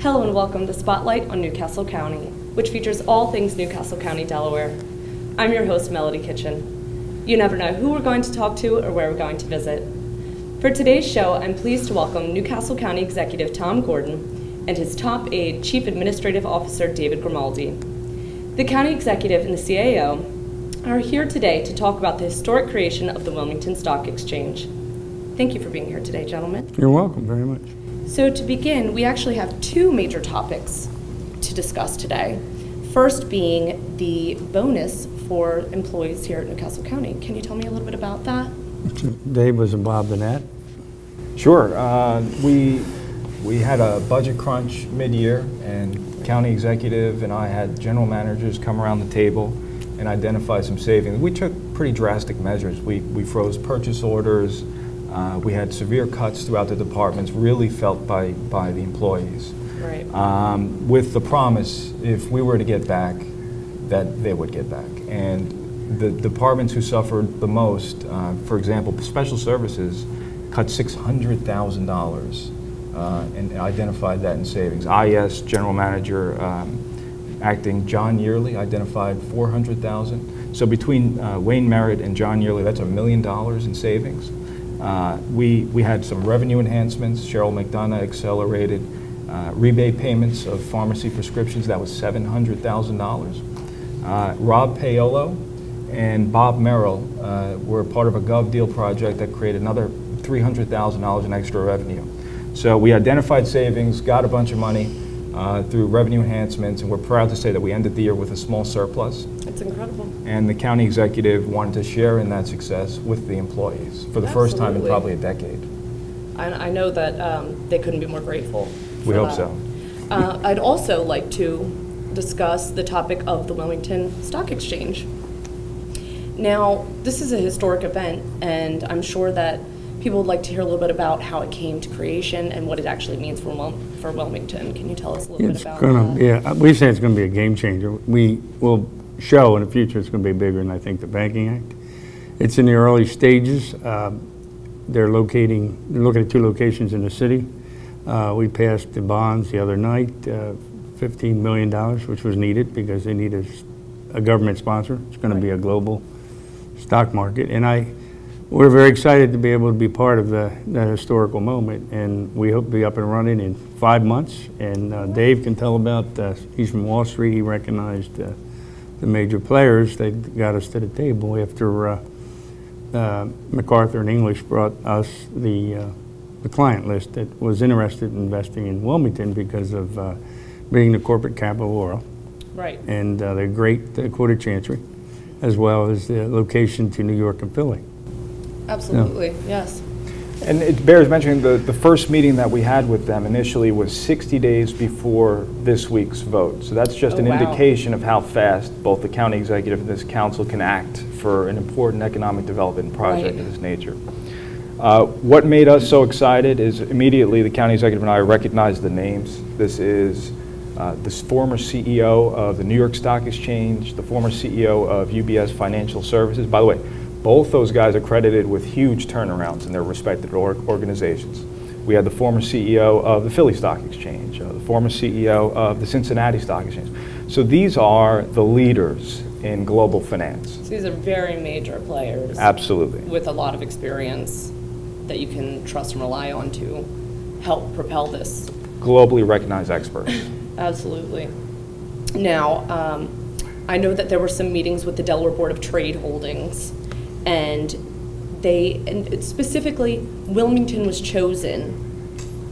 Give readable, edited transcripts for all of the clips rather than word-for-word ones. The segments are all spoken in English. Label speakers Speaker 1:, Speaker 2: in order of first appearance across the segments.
Speaker 1: Hello and welcome to Spotlight on Newcastle County, which features all things Newcastle County, Delaware. I'm your host, Melody Kitchen. You never know who we're going to talk to or where we're going to visit. For today's show, I'm pleased to welcome Newcastle County Executive Tom Gordon and his top aide, Chief Administrative Officer David Grimaldi. The County Executive and the CAO are here today to talk about the historic creation of the Wilmington Stock Exchange. Thank you for being here today, gentlemen.
Speaker 2: You're welcome very much.
Speaker 1: So to begin, we actually have two major topics to discuss today. First being the bonus for employees here at Newcastle County. Can you tell me a little bit about that?
Speaker 2: Dave was involved in that.
Speaker 3: Sure. We had a budget crunch mid-year, and county executive and I had general managers come around the table and identify some savings. We took pretty drastic measures. We froze purchase orders. We had severe cuts throughout the departments, really felt by the employees.
Speaker 1: Right.
Speaker 3: With the promise, if we were to get back, that they would get back. And the departments who suffered the most, for example, special services, cut $600,000 and identified that in savings. IS General Manager Acting John Yearly identified $400,000. So between Wayne Merritt and John Yearly, that's $1 million in savings. We had some revenue enhancements. Cheryl McDonough accelerated rebate payments of pharmacy prescriptions. That was $700,000. Rob Paolo and Bob Merrill were part of a Gov Deal project that created another $300,000 in extra revenue. So we identified savings, got a bunch of money through revenue enhancements, and we're proud to say that we ended the year with a small surplus.
Speaker 1: That's incredible.
Speaker 3: And the county executive wanted to share in that success with the employees for the first time in probably a decade.
Speaker 1: I know that they couldn't be more grateful.
Speaker 3: We hope so.
Speaker 1: I'd also like to discuss the topic of the Wilmington Stock Exchange. Now, this is a historic event, and I'm sure that people would like to hear a little bit about how it came to creation and what it actually means for Wilmington. Can you tell us a little bit about that?
Speaker 2: Yeah, we say it's going to be a game changer. We will show in the future it's going to be bigger than I think the Banking Act. It's in the early stages. They're looking at two locations in the city. We passed the bonds the other night, $15 million, which was needed because they need a government sponsor. It's going to be a global stock market. And we're very excited to be able to be part of that historical moment. And we hope to be up and running in 5 months. And Dave can tell about, he's from Wall Street. He recognized the major players that got us to the table after MacArthur and English brought us the client list that was interested in investing in Wilmington because of being the corporate capital of oil.
Speaker 1: Right. And
Speaker 2: the great Court of Chancery, as well as the location to New York and Philly.
Speaker 1: Absolutely, yes.
Speaker 3: And it bears mentioning the first meeting that we had with them initially was 60 days before this week's vote. So that's just an indication of how fast both the county executive and this council can act for an important economic development project of this nature. What made us so excited is immediately the county executive and I recognized the names. This is this former CEO of the New York Stock Exchange, the former CEO of UBS Financial Services. By the way, both those guys are credited with huge turnarounds in their respective organizations. We had the former CEO of the Philly Stock Exchange, the former CEO of the Cincinnati Stock Exchange. So these are the leaders in global finance.
Speaker 1: So these are very major players.
Speaker 3: Absolutely.
Speaker 1: With a lot of experience that you can trust and rely on to help propel this.
Speaker 3: Globally recognized experts.
Speaker 1: Absolutely. Now, I know that there were some meetings with the Delaware Board of Trade Holdings, and specifically, Wilmington was chosen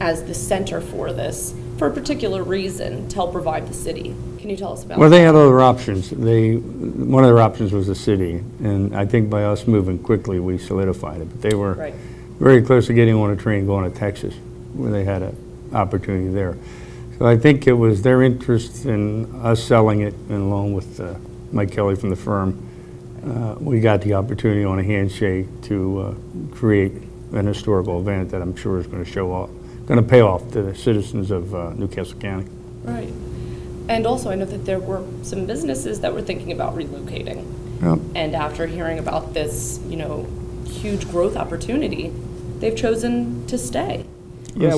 Speaker 1: as the center for this for a particular reason to help provide the city. Can you tell us about that?
Speaker 2: Well, they had other options. One of their options was the city, and I think by us moving quickly, we solidified it. But they were very close to getting on a train going to Texas, where they had an opportunity there. So I think it was their interest in us selling it, and along with Mike Kelly from the firm, we got the opportunity on a handshake to create an historical event that I'm sure is going to pay off to the citizens of Newcastle County.
Speaker 1: Right. And also, I know that there were some businesses that were thinking about relocating.
Speaker 2: Yep.
Speaker 1: And after hearing about this, huge growth opportunity, they've chosen to stay.
Speaker 3: Yeah,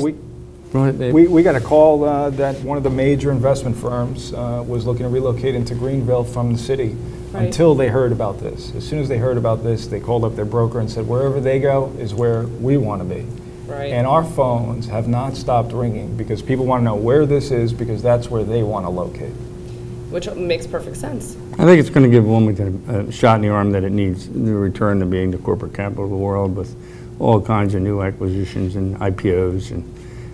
Speaker 3: We got a call that one of the major investment firms was looking to relocate into Greenville from the city until they heard about this. As soon as they heard about this, they called up their broker and said, wherever they go is where we want to be.
Speaker 1: Right.
Speaker 3: And our phones have not stopped ringing because people want to know where this is because that's where they want to locate.
Speaker 1: Which makes perfect sense.
Speaker 2: I think it's going to give Wilmington a shot in the arm that it needs to return to being the corporate capital of the world with all kinds of new acquisitions and IPOs. And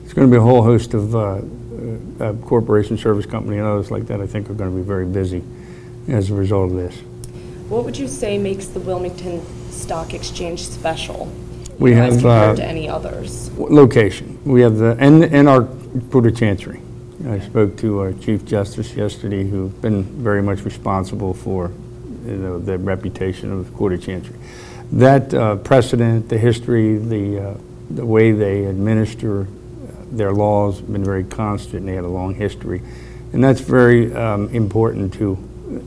Speaker 2: it's going to be a whole host of corporation, service company, and others like that I think are going to be very busy as a result of this.
Speaker 1: What would you say makes the Wilmington Stock Exchange special?
Speaker 2: We have
Speaker 1: as compared to any others.
Speaker 2: Location. We have and our Court of Chancery. I spoke to our Chief Justice yesterday, who's been very much responsible for the reputation of the Court of Chancery. That precedent, the history, the way they administer their laws have been very constant, and they had a long history. And that's very important to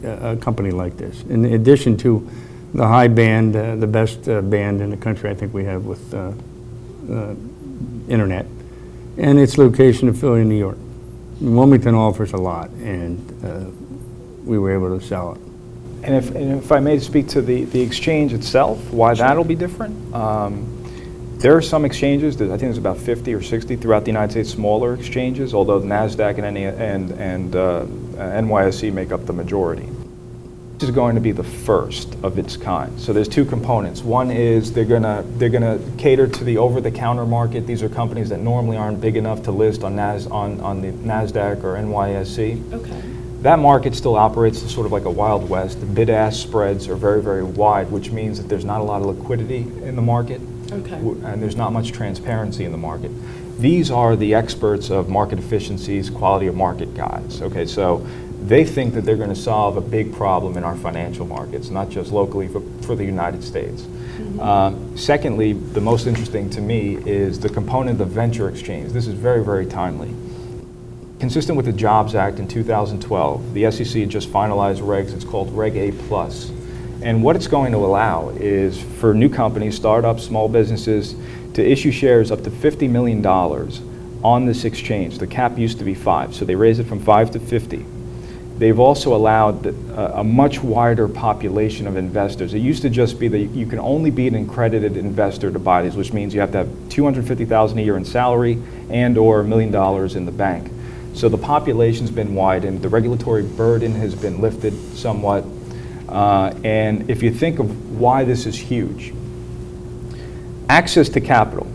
Speaker 2: a company like this. In addition to the high band, the best band in the country I think we have with internet, and its location in Philly and New York. Wilmington offers a lot, and we were able to sell it.
Speaker 3: And if I may speak to the exchange itself, why that'll be different. There are some exchanges, I think there's about 50 or 60 throughout the United States, smaller exchanges, although NASDAQ and NYSE make up the majority. This is going to be the first of its kind. So there's two components. One is they're gonna cater to the over-the-counter market. These are companies that normally aren't big enough to list on the NASDAQ or NYSE.
Speaker 1: Okay.
Speaker 3: That market still operates sort of like a Wild West. The bid-ask spreads are very, very wide, which means that there's not a lot of liquidity in the market.
Speaker 1: Okay.
Speaker 3: And there's not much transparency in the market. These are the experts of market efficiencies, quality of market guys. Okay, so they think that they're going to solve a big problem in our financial markets, not just locally for the United States. Mm-hmm. Secondly, the most interesting to me is the component of the venture exchange. This is very, very timely. Consistent with the Jobs Act in 2012, the SEC just finalized regs. It's called Reg A+. And what it's going to allow is for new companies, startups, small businesses, to issue shares up to $50 million on this exchange. The cap used to be 5, so they raised it from 5 to 50. They've also allowed a much wider population of investors. It used to just be that you can only be an accredited investor to buy these, which means you have to have $250,000 a year in salary and or $1 million in the bank. So the population's been widened, the regulatory burden has been lifted somewhat, and if you think of why this is huge, access to capital.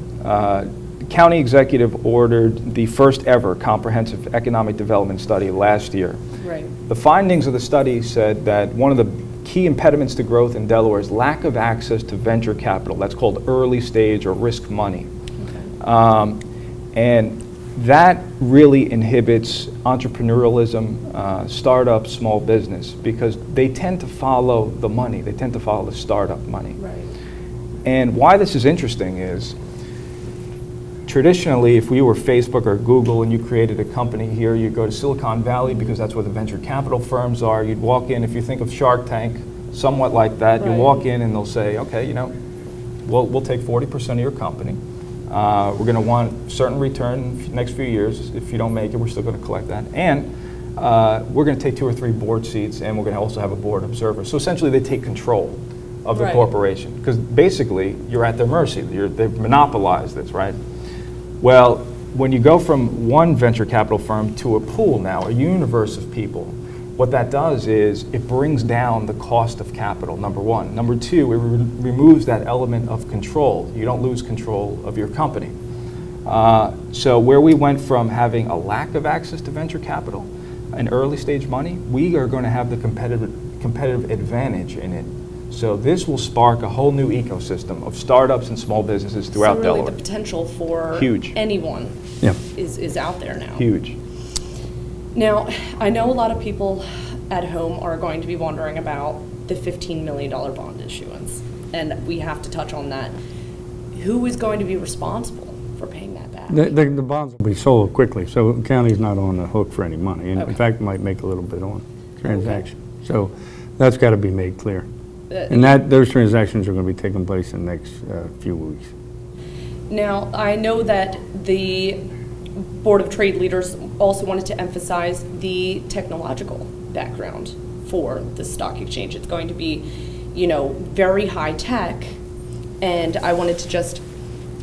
Speaker 3: County executive ordered the first ever comprehensive economic development study last year.
Speaker 1: Right.
Speaker 3: The findings of the study said that one of the key impediments to growth in Delaware is lack of access to venture capital. That's called early stage or risk money. Okay. And that really inhibits entrepreneurialism, startups, small business, because they tend to follow the money. They tend to follow the startup money.
Speaker 1: Right.
Speaker 3: And why this is interesting is, traditionally, if we were Facebook or Google and you created a company here, you'd go to Silicon Valley because that's where the venture capital firms are. You'd walk in, if you think of Shark Tank, somewhat like that, you walk in and they'll say, okay, you know, we'll take 40% of your company. We're going to want certain return next few years. If you don't make it, we're still going to collect that. And we're going to take 2 or 3 board seats, and we're going to also have a board observer. So essentially, they take control of the corporation, because basically, you're at their mercy. They've monopolized this, right? Well, when you go from one venture capital firm to a pool now, a universe of people, what that does is it brings down the cost of capital, number one. Number two, it removes that element of control. You don't lose control of your company. So where we went from having a lack of access to venture capital and early stage money, we are going to have the competitive advantage in it. So this will spark a whole new ecosystem of startups and small businesses throughout
Speaker 1: Delaware. So really
Speaker 3: Delaware.
Speaker 1: the potential for
Speaker 3: Huge.
Speaker 1: anyone is out there now.
Speaker 3: Huge.
Speaker 1: Now, I know a lot of people at home are going to be wondering about the $15 million bond issuance, and we have to touch on that. Who is going to be responsible for paying that back?
Speaker 2: The bonds will be sold quickly, so the county's not on the hook for any money. And in fact, might make a little bit on transaction. Okay. So that's got to be made clear. And those transactions are going to be taking place in the next few weeks.
Speaker 1: Now, I know that the Board of Trade leaders also wanted to emphasize the technological background for the stock exchange. It's going to be, you know, very high tech, and I wanted to just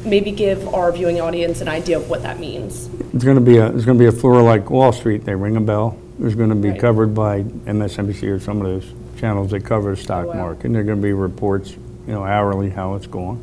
Speaker 1: maybe give our viewing audience an idea of what that means.
Speaker 2: It's going to be a floor like Wall Street. They ring a bell. It's going to be
Speaker 1: Right.
Speaker 2: covered by MSNBC or some of those channels that cover the stock
Speaker 1: Oh, wow.
Speaker 2: market. And there are going to be reports, you know, hourly how it's going.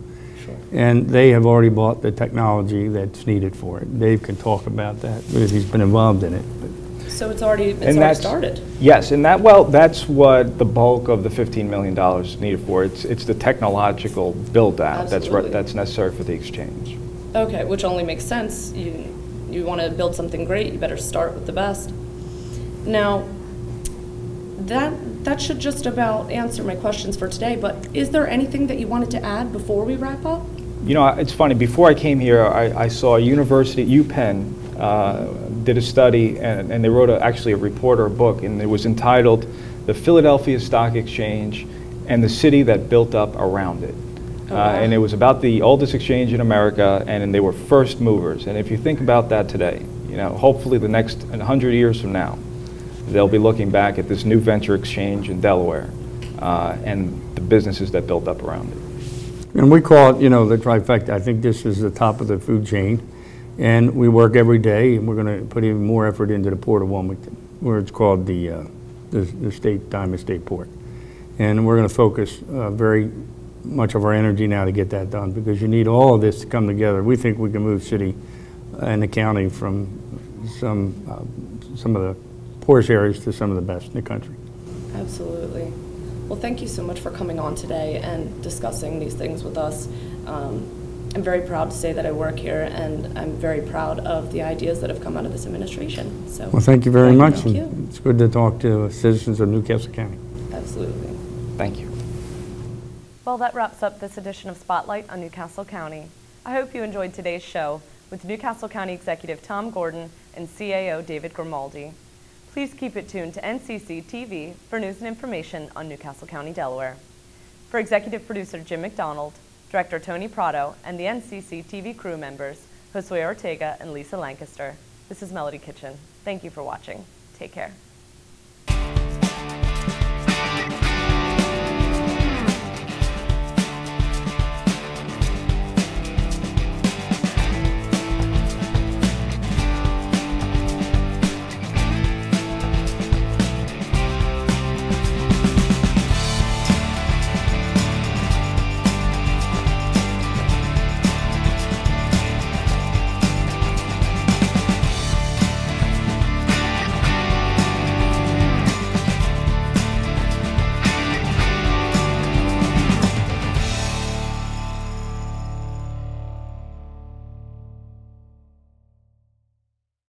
Speaker 1: Sure.
Speaker 2: And they have already bought the technology that's needed for it. Dave can talk about that because he's been involved in it. But
Speaker 1: So it's already
Speaker 3: that's-
Speaker 1: started.
Speaker 3: Yes, and that's what the bulk of the $15 million is needed for. It's the technological build-out
Speaker 1: Absolutely.
Speaker 3: that's necessary for the exchange.
Speaker 1: Okay, which only makes sense. You want to build something great, you better start with the best. Now, that should just about answer my questions for today, but is there anything that you wanted to add before we wrap up?
Speaker 3: You know, it's funny, before I came here, I saw a university, UPenn, did a study, and they wrote actually a report or a book, and it was entitled "The Philadelphia Stock Exchange and the City That Built Up Around It."
Speaker 1: Oh, wow.
Speaker 3: And it was about the oldest exchange in America, and they were first movers. And if you think about that today, you know, hopefully the next 100 years from now, they'll be looking back at this new venture exchange in Delaware and the businesses that built up around it.
Speaker 2: And we call it, you know, the trifecta. I think this is the top of the food chain. And we work every day, and we're going to put even more effort into the Port of Wilmington, where it's called the State Diamond State Port. And we're going to focus very much of our energy now to get that done, because you need all of this to come together. We think we can move city and the county from some of the poorest areas to some of the best in the country.
Speaker 1: Absolutely. Well, thank you so much for coming on today and discussing these things with us. I'm very proud to say that I work here, and I'm very proud of the ideas that have come out of this administration. So,
Speaker 2: Well, thank you very much.
Speaker 1: Thank you.
Speaker 2: And it's good to talk to citizens of Newcastle County.
Speaker 1: Absolutely.
Speaker 3: Thank you.
Speaker 1: Well, that wraps up this edition of Spotlight on Newcastle County. I hope you enjoyed today's show with Newcastle County Executive Tom Gordon and CAO David Grimaldi. Please keep it tuned to NCC TV for news and information on Newcastle County, Delaware. For Executive Producer Jim McDonald, Director Tony Prado, and the NCC TV crew members, Josue Ortega and Lisa Lancaster, this is Melody Kitchen. Thank you for watching. Take care.